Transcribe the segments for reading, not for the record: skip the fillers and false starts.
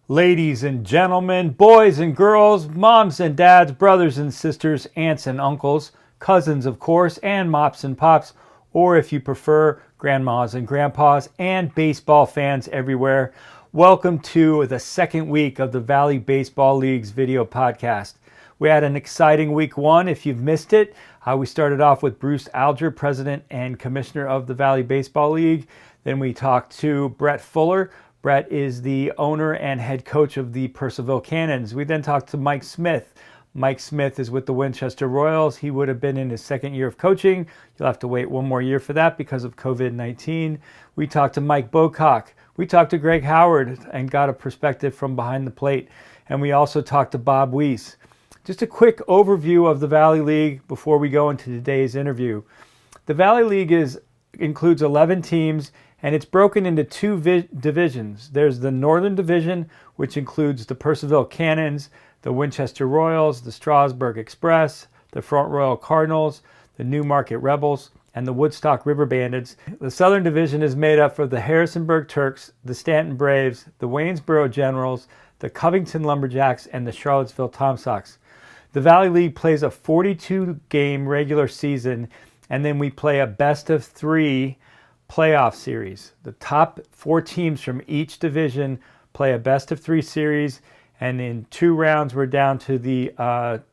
Ladies and gentlemen, boys and girls, moms and dads, brothers and sisters, aunts and uncles, cousins, of course, and mops and pops, or if you prefer, grandmas and grandpas, and baseball fans everywhere. Welcome to the second week of the Valley Baseball League's video podcast. We had an exciting week one. If you've missed it, we started off with Bruce Alger, president and commissioner of the Valley Baseball League. Then we talked to Brett Fuller. Brett is the owner and head coach of the Purcellville Cannons. We then talked to Mike Smith. Mike Smith is with the Winchester Royals. He would have been in his second year of coaching. You'll have to wait one more year for that because of COVID-19. We talked to Mike Bocock. We talked to Greg Howard and got a perspective from behind the plate. And we also talked to Bob Weiss. Just a quick overview of the Valley League before we go into today's interview. The Valley League includes 11 teams, and it's broken into two divisions. There's the Northern Division, which includes the Purcellville Cannons, the Winchester Royals, the Strasburg Express, the Front Royal Cardinals, the Newmarket Rebels, and the Woodstock River Bandits. The Southern Division is made up of the Harrisonburg Turks, the Stanton Braves, the Waynesboro Generals, the Covington Lumberjacks, and the Charlottesville Tom Sox. The Valley League plays a 42-game regular season, and then we play a best-of-3 playoff series. The top 4 teams from each division play a best-of-3 series, and in 2 rounds we're down to the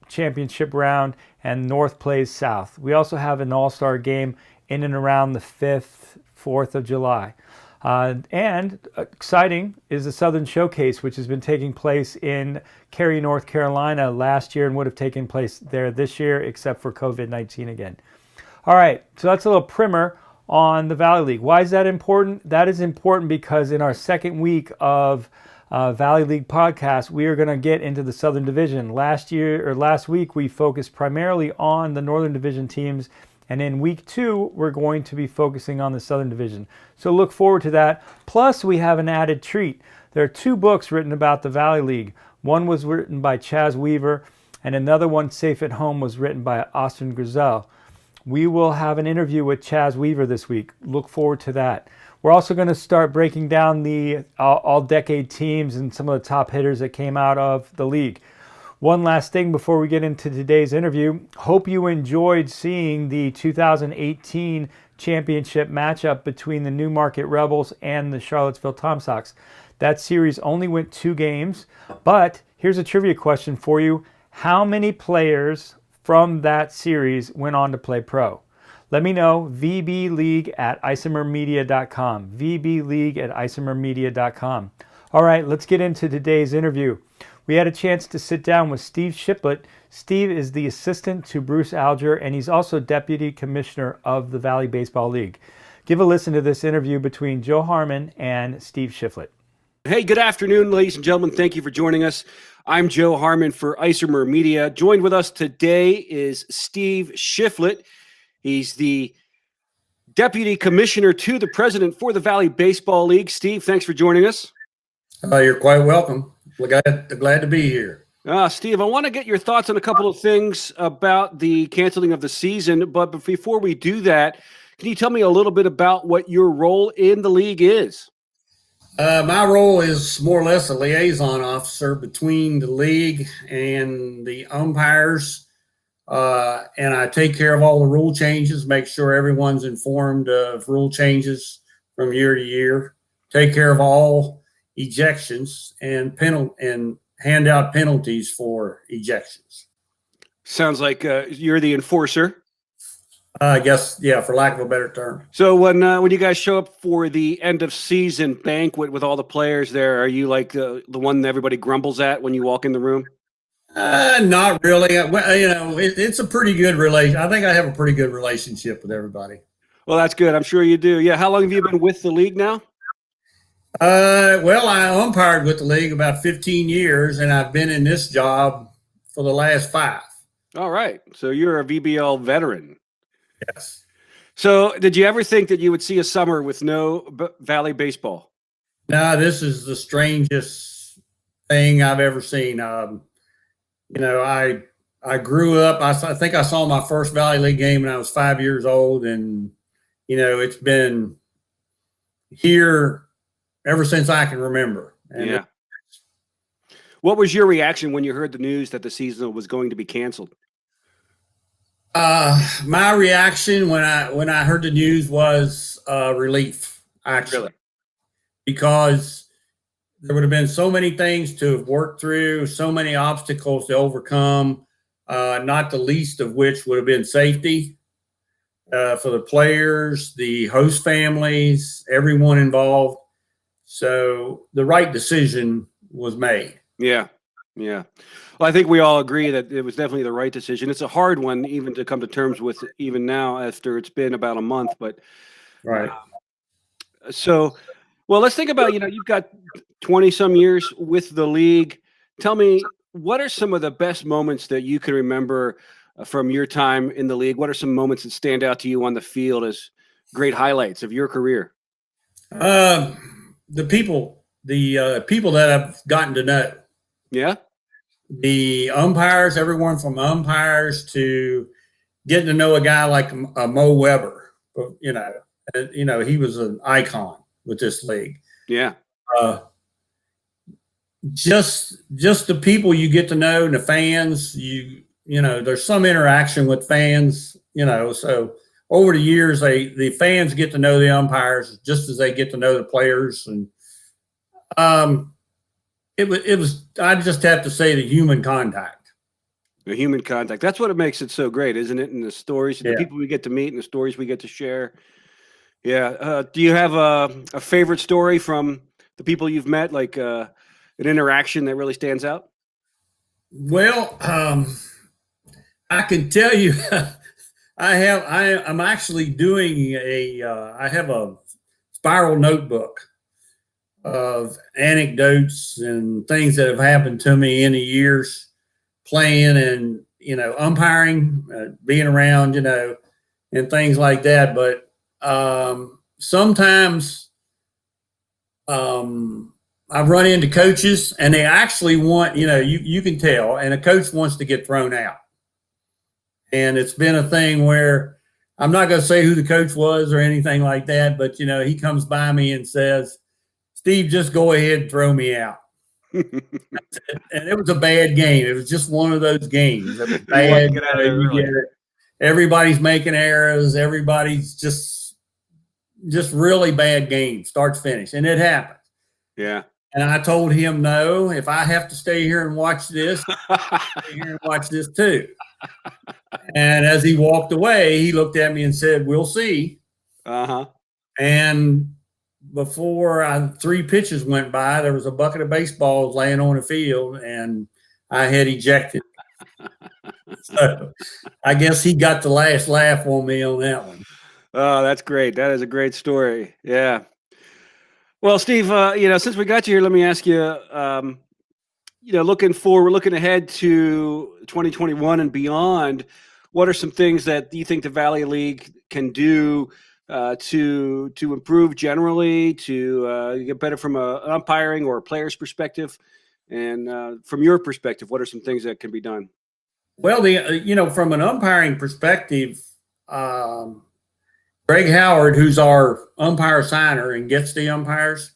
championship round, and North plays South. We also have an all-star game in and around the 5th, 4th of July. And exciting is the Southern Showcase, which has been taking place in Cary, North Carolina last year and would have taken place there this year, except for COVID-19 again. All right, so that's a little primer on the Valley League. Why is that important? That is important because in our second week of Valley League podcast, we are going to get into the Southern Division. Last week, we focused primarily on the Northern Division teams, and in week 2, we're going to be focusing on the Southern Division. So look forward to that. Plus, we have an added treat. There are 2 books written about the Valley League. One was written by Chaz Weaver, and another one, Safe at Home, was written by Austin Grizel. We will have an interview with Chaz Weaver this week. Look forward to that. We're also going to start breaking down the all-decade teams and some of the top hitters that came out of the league. One last thing before we get into today's interview. Hope you enjoyed seeing the 2018 championship matchup between the Newmarket Rebels and the Charlottesville Tom Sox. That series only went 2 games, but here's a trivia question for you. How many players from that series went on to play pro? Let me know. VBLeague at isomermedia.com. VBLeague at isomermedia.com. All right, let's get into today's interview. We had a chance to sit down with Steve Shifflett. Steve is the assistant to Bruce Alger, and he's also deputy commissioner of the Valley Baseball League. Give a listen to this interview between Joe Harmon and Steve Shifflett. Hey, good afternoon, ladies and gentlemen. Thank you for joining us. I'm Joe Harmon for Isomer Media. Joined with us today is Steve Shifflett. He's the deputy commissioner to the president for the Valley Baseball League. Steve, thanks for joining us. You're quite welcome. Glad to be here. Steve, I want to get your thoughts on a couple of things about the canceling of the season. But before we do that, can you tell me a little bit about what your role in the league is? My role is more or less a liaison officer between the league and the umpires, and I take care of all the rule changes, make sure everyone's informed of rule changes from year to year, take care of all ejections and hand out penalties for ejections. Sounds like you're the enforcer. I guess, yeah, for lack of a better term. So when you guys show up for the end of season banquet with all the players there, are you like the one that everybody grumbles at when you walk in the room? Not really. It's a pretty good relation. I think I have a pretty good relationship with everybody. Well, that's good. I'm sure you do. Yeah. How long have you been with the league now? Well, I umpired with the league about 15 years, and I've been in this job for the last 5. All right. So you're a VBL veteran. Yes. So did you ever think that you would see a summer with no Valley baseball? No, this is the strangest thing I've ever seen. I grew up, I think I saw my first Valley League game when I was 5 years old, and, it's been here ever since I can remember. And yeah. What was your reaction when you heard the news that the season was going to be canceled? My reaction when I heard the news was relief, actually, Really? because there would have been so many things to have worked through, so many obstacles to overcome, not the least of which would have been safety for the players, the host families, everyone involved. So the right decision was made. Yeah. Yeah. Well, I think we all agree that it was definitely the right decision. It's a hard one even to come to terms with even now after it's been about a month, but Right. so, well, let's think about, you've got 20 some years with the league. Tell me, what are some of the best moments that you can remember from your time in the league? What are some moments that stand out to you on the field as great highlights of your career? The people that I've gotten to know, Yeah. the umpires, everyone from umpires to getting to know a guy like Mo Weber. He was an icon with this league. Yeah. Just the people you get to know and the fans, there's some interaction with fans, so over the years, the fans get to know the umpires just as they get to know the players. And it was, I just have to say, the human contact. The human contact. That's what it makes it so great, isn't it? And the stories, the people we get to meet and the stories we get to share. Yeah. Do you have a favorite story from the people you've met, like an interaction that really stands out? Well, I can tell you, I'm actually doing I have a spiral notebook of anecdotes and things that have happened to me in the years playing and, umpiring, being around, and things like that. But sometimes I've run into coaches and they actually want, you can tell, and a coach wants to get thrown out. And it's been a thing where I'm not going to say who the coach was or anything like that, but, he comes by me and says, "Steve, just go ahead and throw me out." And it was a bad game. It was just one of those games. It was bad. Get out of there, really. Everybody's making errors. Everybody's just really bad game, start to finish. And it happened. Yeah. And I told him, no, if I have to stay here and watch this, I'll stay here and watch this too. And as he walked away, he looked at me and said, "We'll see." Uh-huh. And before 3 pitches went by, there was a bucket of baseballs laying on the field, and I had ejected. So I guess he got the last laugh on me on that one. Oh, that's great. That is a great story. Yeah. Well, Steve, since we got you here, let me ask you, looking ahead to 2021 and beyond, what are some things that you think the Valley League can do to improve generally, to get better from an umpiring or a player's perspective? And from your perspective, what are some things that can be done? Well, from an umpiring perspective, Greg Howard, who's our umpire signer and gets the umpires,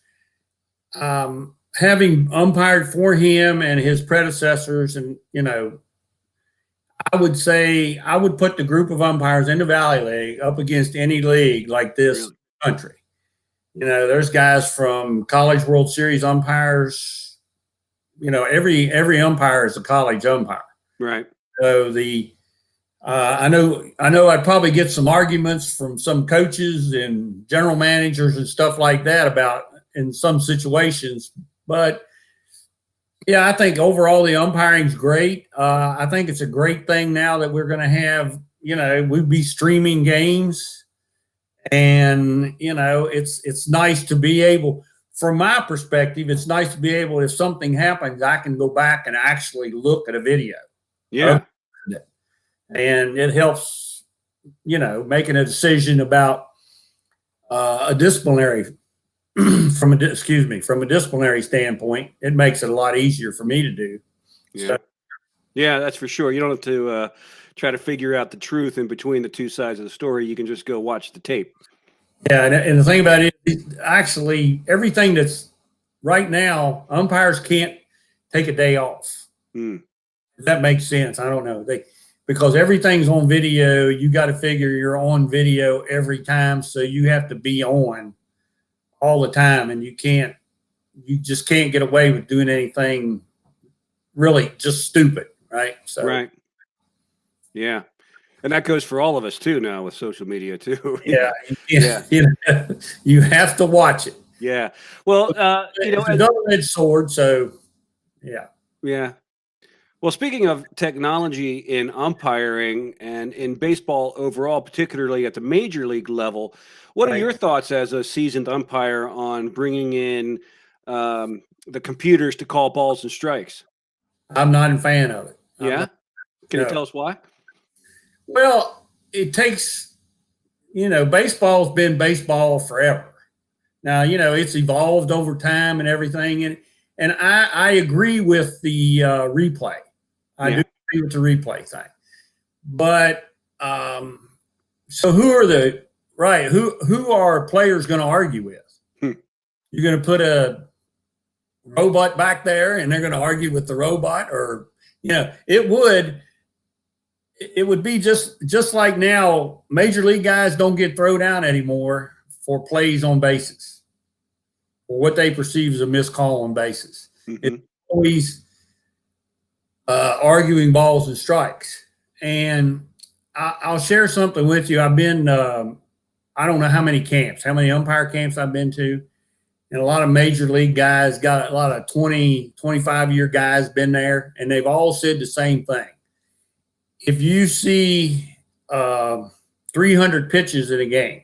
having umpired for him and his predecessors, and I would say I would put the group of umpires in the Valley League up against any league like this country. There's guys from College World Series umpires. Every umpire is a college umpire. Right. So I know I'd probably get some arguments from some coaches and general managers and stuff like that about in some situations, but yeah, I think overall the umpiring's great. I think it's a great thing now that we're going to have, we'd be streaming games, and it's nice to be able, from my perspective, it's nice to be able, if something happens, I can go back and actually look at a video. Yeah. And it helps, making a decision about a disciplinary from a disciplinary standpoint. It makes it a lot easier for me to do. Yeah. So, yeah, that's for sure. You don't have to try to figure out the truth in between the two sides of the story. You can just go watch the tape. Yeah, and the thing about it, actually, everything that's right now, umpires can't take a day off. Mm. If that makes sense. I don't know. Because everything's on video, you got to figure you're on video every time. So you have to be on all the time, and you just can't get away with doing anything really just stupid. Right. So, right. Yeah. And that goes for all of us too now with social media too. yeah. Yeah. You have to watch it. Yeah. Well, it's a double-edged sword. So, yeah. Yeah. Well, speaking of technology in umpiring and in baseball overall, particularly at the major league level, what are your thoughts as a seasoned umpire on bringing in the computers to call balls and strikes? I'm not a fan of it. Yeah. Can you tell us why? Well, it takes, baseball's been baseball forever. Now, it's evolved over time and everything. And I agree with the replay. I do agree with the replay thing. But so who are players going to argue with? You're going to put a robot back there and they're going to argue with the robot, or it would be just like now, major league guys don't get thrown out anymore for plays on bases, or what they perceive as a missed call on bases. Mm-hmm. It's always arguing balls and strikes. And I'll share something with you. I've been, I don't know how many umpire camps I've been to. And a lot of major league guys, got a lot of 20, 25-year guys been there, and they've all said the same thing. If you see 300 pitches in a game,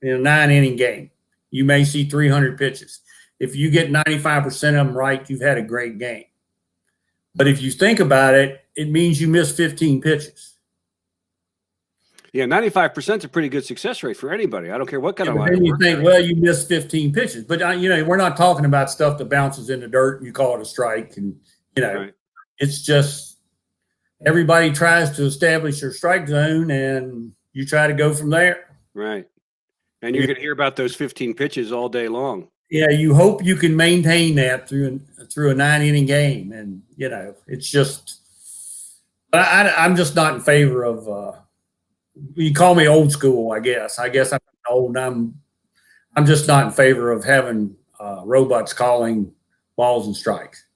in a 9-inning game, you may see 300 pitches. If you get 95% of them right, you've had a great game. But if you think about it, it means you missed 15 pitches. Yeah, 95% is a pretty good success rate for anybody. I don't care what kind of line. Then you think, well, you missed 15 pitches. But, we're not talking about stuff that bounces in the dirt and you call it a strike. And, right. It's just everybody tries to establish their strike zone and you try to go from there. Right. And you're going to hear about those 15 pitches all day long. Yeah, you hope you can maintain that through a 9-inning game. And, it's just – I'm just not in favor of you call me old school, I guess. I'm old. I'm just not in favor of having robots calling balls and strikes.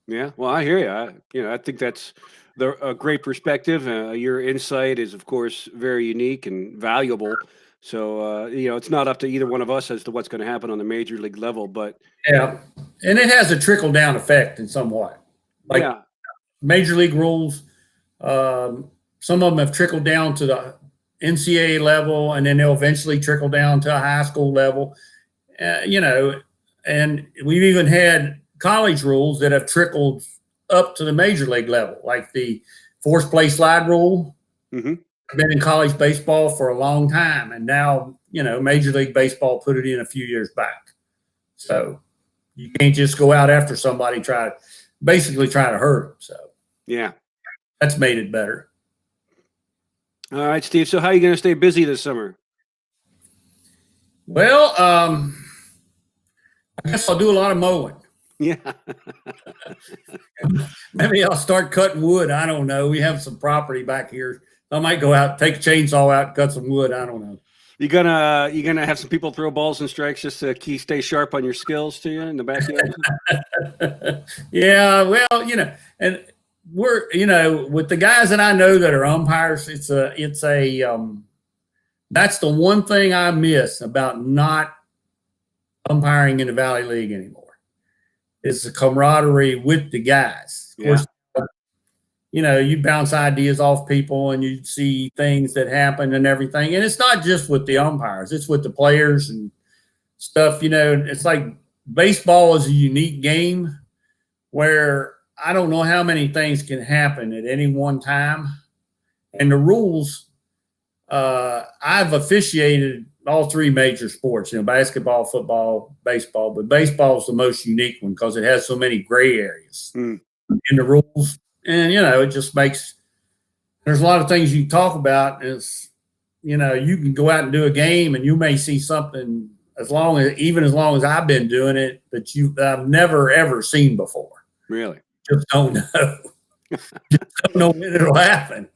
Yeah, well, I hear you. I think that's a great perspective. Your insight is, of course, very unique and valuable. So, it's not up to either one of us as to what's going to happen on the major league level. But yeah, and it has a trickle down effect in somewhat. Like major league rules, some of them have trickled down to the NCAA level, and then they'll eventually trickle down to a high school level. And we've even had college rules that have trickled up to the major league level, like the forced play slide rule. Mm-hmm. I've been in college baseball for a long time, and now, Major League Baseball put it in a few years back. So you can't just go out after somebody try to hurt them. So yeah, that's made it better. All right, Steve. So how are you going to stay busy this summer? Well, I guess I'll do a lot of mowing. Yeah. Maybe I'll start cutting wood. I don't know. We have some property back here. I might go out, take a chainsaw out, cut some wood. I don't know. You gonna have some people throw balls and strikes just to stay sharp on your skills to you in the backyard? Yeah, well, and we're with the guys that I know that are umpires. It's that's the one thing I miss about not umpiring in the Valley League anymore. It's the camaraderie with the guys. Of course, you bounce ideas off people and you see things that happen and everything. And it's not just with the umpires, it's with the players and stuff. It's like baseball is a unique game where I don't know how many things can happen at any one time. And the rules, I've officiated all three major sports, basketball, football, baseball, but baseball is the most unique one because it has so many gray areas in the rules. And, it just makes – there's a lot of things you can talk about. Is, you can go out and do a game and you may see something even as long as I've been doing it that I've never, ever seen before. Really? Just don't know. Just don't know when it'll happen.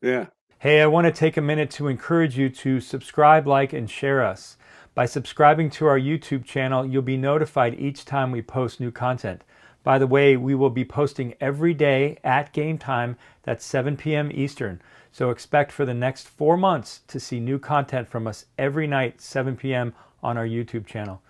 Yeah. Hey, I want to take a minute to encourage you to subscribe, like, and share us. By subscribing to our YouTube channel, you'll be notified each time we post new content. By the way, we will be posting every day at game time. That's 7 p.m. Eastern. So expect for the next 4 months to see new content from us every night, 7 p.m. on our YouTube channel.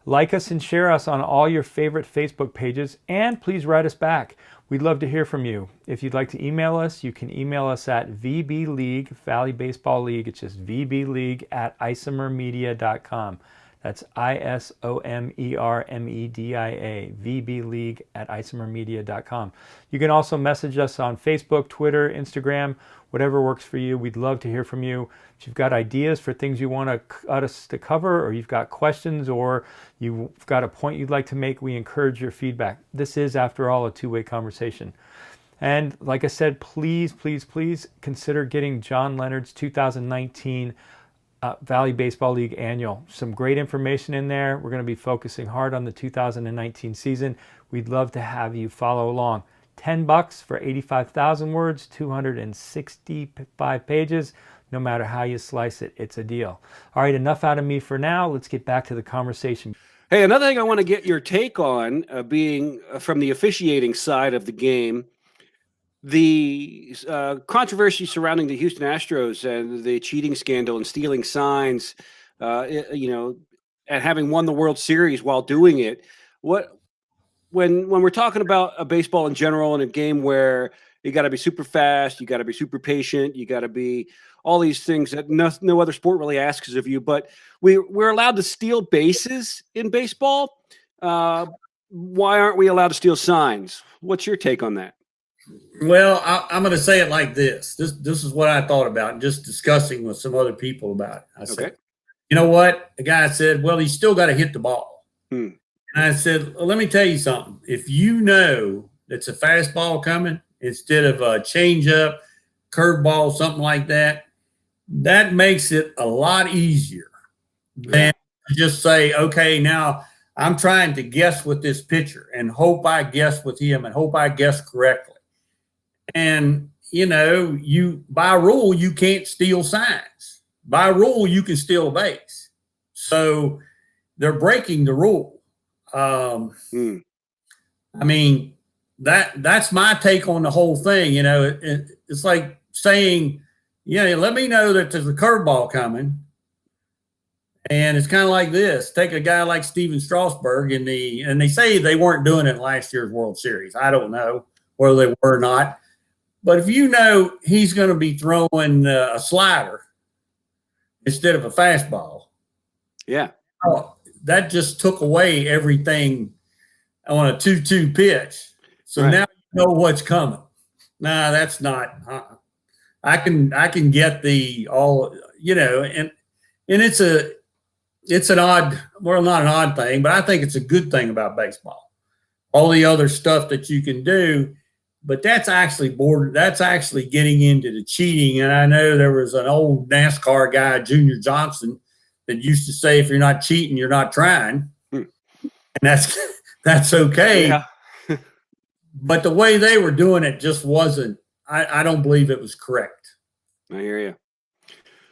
Like us and share us on all your favorite Facebook pages, and please write us back. We'd love to hear from you. If you'd like to email us, you can email us at VBLeague, Valley Baseball League. It's just VBLeague at isomermedia.com. That's ISOMERMEDIA, VBLeague at isomermedia.com. You can also message us on Facebook, Twitter, Instagram, whatever works for you. We'd love to hear from you. If you've got ideas for things you want us to cover, or you've got questions, or you've got a point you'd like to make, we encourage your feedback. This is, after all, a two-way conversation. And like I said, please, please, please consider getting John Leonard's 2019 Valley Baseball League Annual. Some great information in there. We're going to be focusing hard on the 2019 season. We'd love to have you follow along. $10 for 85,000 words, 265 pages. No matter how you slice it, it's a deal. All right, enough out of me for now. Let's get back to the conversation. Hey, another thing I want to get your take on, being from the officiating side of the game, the controversy surrounding the Houston Astros and the cheating scandal and stealing signs, and having won the World Series while doing it. When we're talking about a baseball in general and a game where you got to be super fast, you got to be super patient, you got to be all these things that no other sport really asks of you, but we're allowed to steal bases in baseball. Why aren't we allowed to steal signs? What's your take on that? Well, I'm going to say it like this. This is what I thought about, and just discussing with some other people about it. I said, you know what? The guy said, well, he's still got to hit the ball. And I said, well, let me tell you something. If you know it's a fastball coming instead of a changeup, curveball, something like that, that makes it a lot easier than to just say, okay, now I'm trying to guess with this pitcher and hope I guess with him and hope I guess correctly. And, by rule, you can't steal signs. By rule, you can steal a base. So they're breaking the rule. I mean, that's my take on the whole thing. It's like saying, let me know that there's a curveball coming. And it's kind of like this. Take a guy like Steven Strasburg and they say they weren't doing it in last year's World Series. I don't know whether they were or not. But if you know he's going to be throwing a slider instead of a fastball, that just took away everything on a 2-2 pitch. So now you know what's coming. Nah, that's not. I can get the all, and it's an odd, well, not an odd thing, but I think it's a good thing about baseball. All the other stuff that you can do. But that's actually getting into the cheating. And I know there was an old NASCAR guy, Junior Johnson, that used to say, if you're not cheating, you're not trying. And that's okay. Yeah. But the way they were doing it just wasn't, I don't believe it was correct. I hear you.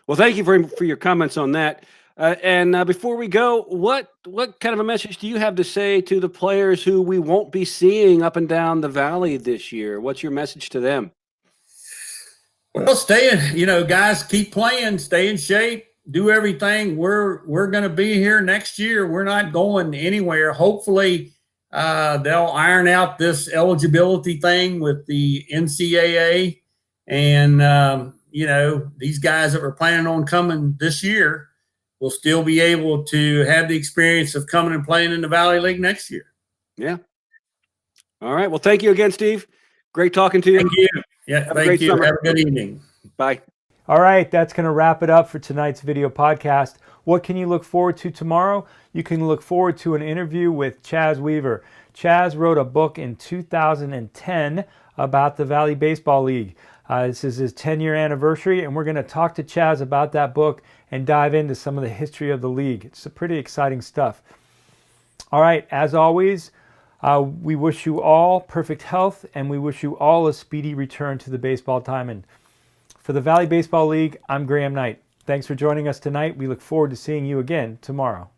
Well, thank you for your comments on that. And before we go, what kind of a message do you have to say to the players who we won't be seeing up and down the valley this year? What's your message to them? Well, guys, keep playing, stay in shape, do everything. We're going to be here next year. We're not going anywhere. Hopefully, they'll iron out this eligibility thing with the NCAA, and these guys that were planning on coming this year will still be able to have the experience of coming and playing in the Valley League next year. Yeah. All right. Well, thank you again, Steve. Great talking to you. Thank you. Yeah, thank you. Have a good evening. Bye. All right, that's going to wrap it up for tonight's video podcast. What can you look forward to tomorrow? You can look forward to an interview with Chaz Weaver. Chaz wrote a book in 2010 about the Valley Baseball League. This is his 10-year anniversary, and we're going to talk to Chaz about that book and dive into some of the history of the league. It's pretty exciting stuff. All right, as always, We wish you all perfect health, and we wish you all a speedy return to the baseball diamond. For the Valley Baseball League, I'm Graham Knight. Thanks for joining us tonight. We look forward to seeing you again tomorrow.